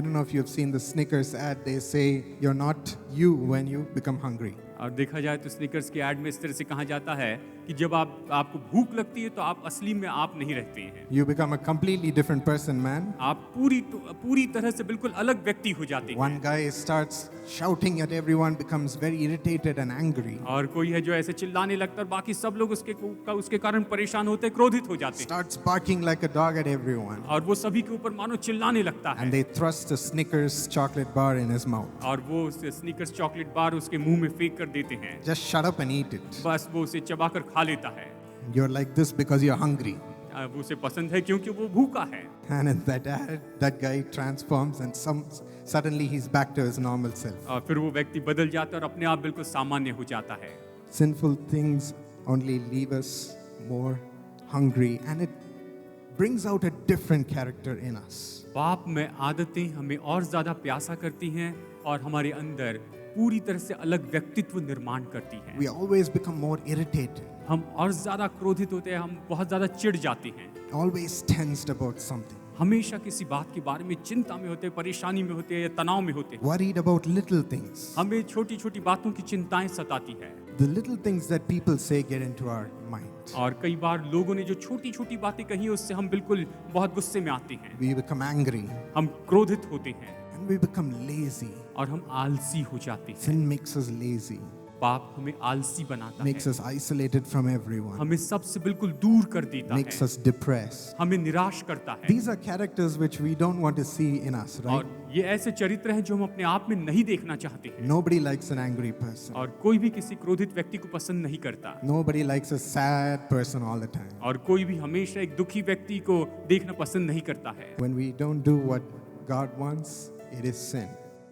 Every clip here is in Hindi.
I don't know if you've seen the Snickers ad. They say you're not you when you become hungry. और देखा जाए तो स्निकर्स के ऐड में इस तरह से कहा जाता है कि जब आपको भूख लगती है तो आप असली में आप नहीं रहते हैं। You become a completely different person, man. आप पूरी तरह से बिल्कुल अलग व्यक्ति हो जाते हैं। One guy starts shouting at everyone, becomes very irritated and angry. और कोई है जो ऐसे चिल्लाने लगता है और बाकी सब लोग उसके कारण परेशान होते हैं, क्रोधित हो जाते हैं। Starts barking like a dog at everyone. और वो सभी के ऊपर मानो चिल्लाने लगता है। And they thrust a Snickers chocolate bar in his mouth. और वो उस स्निकर्स चॉकलेट बार उसके मुंह में फेंक कर देते हैं। Just shut up and eat it. बस वो उसे चबाकर खा लेता है। You're like this because you're hungry. वो उसे पसंद है क्योंकि वो भूखा है। And in that ad, that guy transforms and suddenly he's back to his normal self. और फिर वो व्यक्ति बदल जाता है और अपने आप बिल्कुल सामान्य हो जाता है। Sinful things only leave us more hungry, and it brings out a different character in us. पाप में आदतें हमें और ज्यादा प्यासा करती हैं और हमारे अंदर पूरी तरह से अलग व्यक्तित्व निर्माण करती हैं। We always become more irritated, हम और ज्यादा क्रोधित होते हैं, हम बहुत ज्यादा चिढ़ जाते हैं, always tensed about something, हमेशा किसी बात के बारे में चिंता में होते हैं, परेशानी में होते हैं या तनाव में होते हैं। worried about little things. हमें छोटी छोटी बातों की चिंताएं सताती है। The little things that people say get into our mind. और कई बार लोगों ने जो छोटी छोटी बातें कही उससे हम बिल्कुल बहुत गुस्से में आते हैं, We become angry हम क्रोधित होते हैं and we become lazy. और हम आलसी हो जाते हैं। Sin makes us lazy, पाप हमें आलसी बनाता makes है, us isolated from everyone, हमें सबसे बिल्कुल दूर कर देता makes है, us depressed. हमें निराश करता है। These are characters which we don't want to see in us, right? और ये ऐसे चरित्र हैं जो हम अपने आप में नहीं देखना चाहते हैं। Nobody likes an angry person. और कोई भी किसी क्रोधित व्यक्ति को पसंद नहीं करता Nobody likes a sad person all the time. और कोई भी हमेशा एक दुखी व्यक्ति को देखना पसंद नहीं करता है। When we don't do what God wants, it is sin.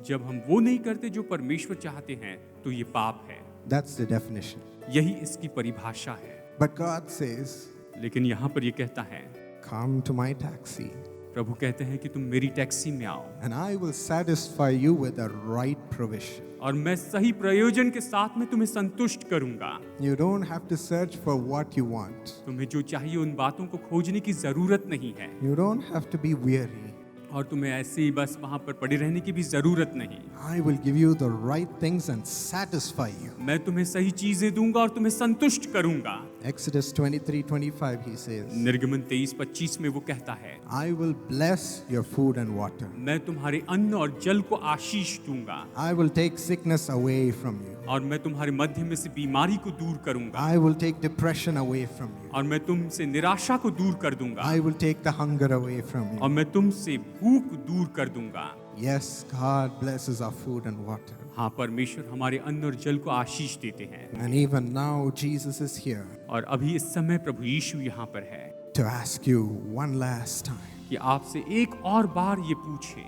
जब हम वो नहीं करते जो परमेश्वर चाहते हैं तो ये पाप है। That's the definition. यही इसकी परिभाषा है। But God says, लेकिन यहाँ पर ये कहता है, come to my taxi प्रभु कहते हैं कि तुम मेरी टैक्सी में आओ and I will satisfy you with the right provision. और मैं सही प्रयोजन के साथ में तुम्हें संतुष्ट करूंगा। You don't have to search for what you want. तुम्हें जो चाहिए उन बातों को खोजने की जरूरत नहीं है You don't have to be weary. और तुम्हें ऐसे ही बस वहां पर पड़े रहने की भी जरूरत नहीं। I will give you the right things and satisfy you. मैं तुम्हें सही चीजें दूंगा और तुम्हें संतुष्ट करूंगा। Exodus 23:25 he says, निर्गमन 23:25 में वो कहता है, I will bless your food and water. मैं तुम्हारे अन्न और जल को आशीष दूंगा I will take sickness away from you. और मैं तुम्हारे मध्य में से बीमारी को दूर करूंगा I will take depression away from you. और मैं तुमसे निराशा को दूर कर दूंगा I will take the hunger away from और you. मैं तुमसे भूख दूर कर दूंगा। Yes, God blesses our food and water. हाँ, परमेश्वर हमारे अन्न और जल को आशीष देते हैं। And even now Jesus is here और अभी इस समय प्रभु यीशु यहाँ पर है to ask you one last time. कि आपसे एक और बार ये पूछे।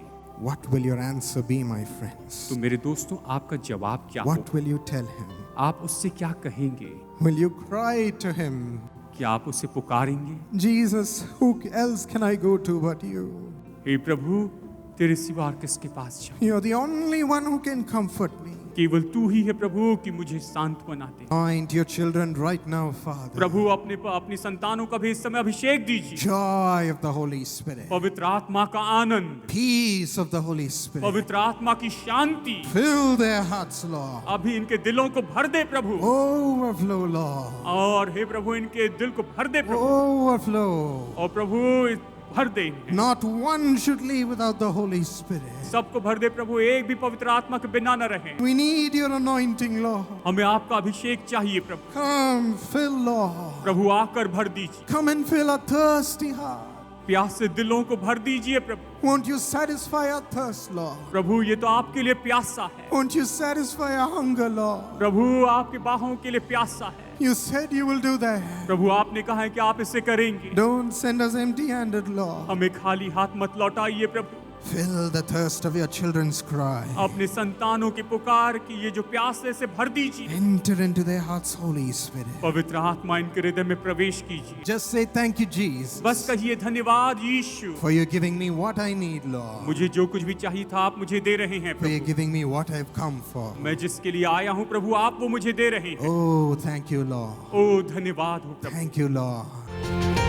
What will your answer be, my friends? तो मेरे दोस्तों, आपका जवाब क्या What होगा? will you tell him? आप उससे क्या कहेंगे? Will you cry to him? क्या आप उसे पुकारेंगे? Jesus, who else can I go to but you? हे प्रभु, तेरे सिवा और किसके पास जाऊं? You're the only one who can comfort me. केवल तू ही है प्रभु कि मुझे सांत्वना दे। Anoint your children right now, Father. प्रभु अपनी संतानों का भी इस समय अभिषेक दीजिए। Joy of the Holy Spirit. पवित्र आत्मा का आनंद, Peace of the Holy Spirit. पवित्र आत्मा की शांति Fill their hearts, Lord. अभी इनके दिलों को भर दे प्रभु। Overflow, Lord. और हे प्रभु, इनके दिल को भर दे प्रभु। Overflow. और प्रभु भर दे। Not one should leave without the Holy Spirit. सबको भर दे प्रभु, एक भी पवित्र आत्मा के बिना न रहे। We need your anointing, Lord. हमें आपका अभिषेक चाहिए प्रभु। Come, fill, Lord. प्रभु आकर भर दीजिए। Come and fill our thirsty heart. प्यासे दिलों को भर दीजिए प्रभु। Won't you satisfy our thirst, Lord? प्रभु ये तो आपके लिए प्यासा है। Won't you satisfy our hunger, Lord? प्रभु आपके बाहों के लिए प्यासा है। You said you will do that. प्रभु आपने कहा है कि आप इसे करेंगे। Don't send us empty-handed, Lord. हमें खाली हाथ मत लौटाइए प्रभु। Fill the thirst of your children's cry. अपने संतानों की पुकार की ये जो प्यास है इसे भर दीजिए। Enter into their hearts, Holy Spirit. पवित्र आत्मा इनके हृदय में प्रवेश कीजिए। Just say thank you, Jesus, बस कहिए धन्यवाद यीशु, for you giving me what I need, Lord. मुझे जो कुछ भी चाहिए था आप मुझे दे रहे हैं For you Prabhu. giving me what I've come for. मैं जिसके लिए आया हूँ प्रभु आप वो मुझे दे रहे हैं। Oh, thank you, Lord. ओ धन्यवाद हो प्रभु। Thank you, Lord.